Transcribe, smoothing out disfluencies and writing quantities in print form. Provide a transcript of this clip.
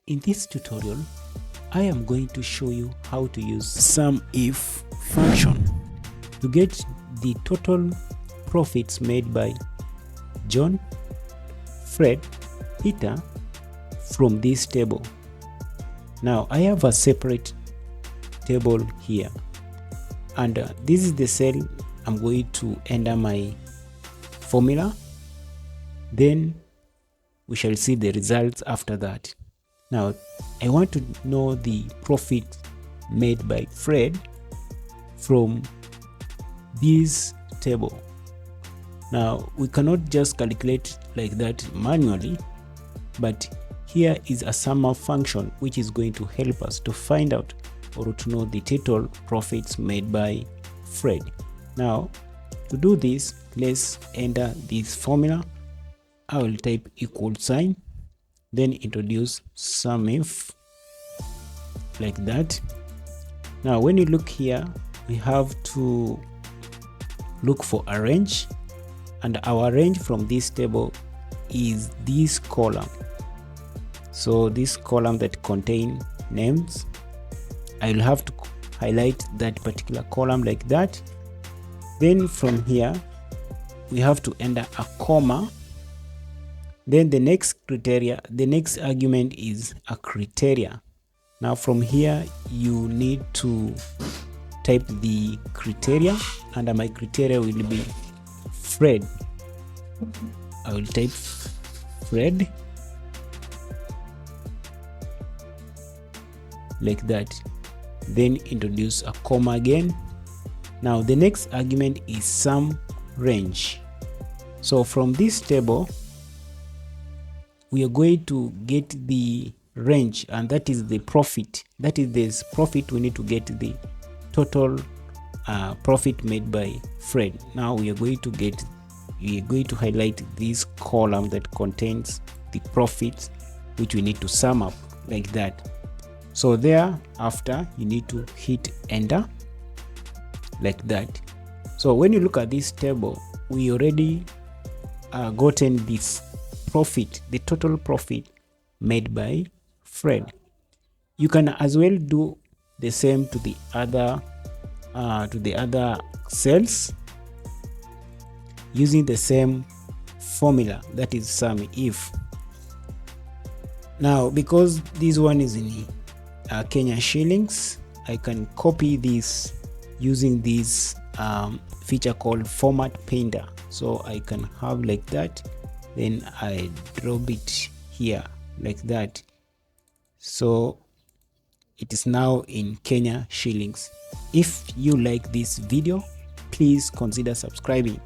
In this tutorial, I am going to show you how to use SUMIF function to get the total profits made by John, Fred, Peter from this table. Now I have a separate table here, and this is the cell I'm going to enter my formula. Then we shall see the results after that. Now I want to know the profit made by Fred from this table. Now we cannot just calculate like that manually, but here is a SUMIF function which is going to help us to find out or to know the total profits made by Fred. Now to do this, let's enter this formula. I will type equal sign, then introduce SUMIF like that. Now when you look here, we have to look for a range, and our range from this table is this column. So this column that contain names, I will have to highlight that particular column like that. Then from here we have to enter a comma. Then the next criteria, the next argument is a criteria. Now from here you need to type the criteria, and my criteria will be Fred. I will type Fred like that, then introduce a comma again. Now the next argument is sum range. So from this table we are going to get the range, and that is the profit. That is this profit. We need to get the total profit made by Fred. Now we are going to highlight this column that contains the profits, which we need to sum up like that. So thereafter you need to hit enter like that. So when you look at this table, we already gotten this profit, the total profit made by Fred. You can as well do the same to the other cells using the same formula, that is SUMIF. Now because this one is in Kenya shillings, I can copy this using this feature called format painter. So I can have like that, then I drop it here like that. So it is now in Kenya shillings. If you like this video, please consider subscribing.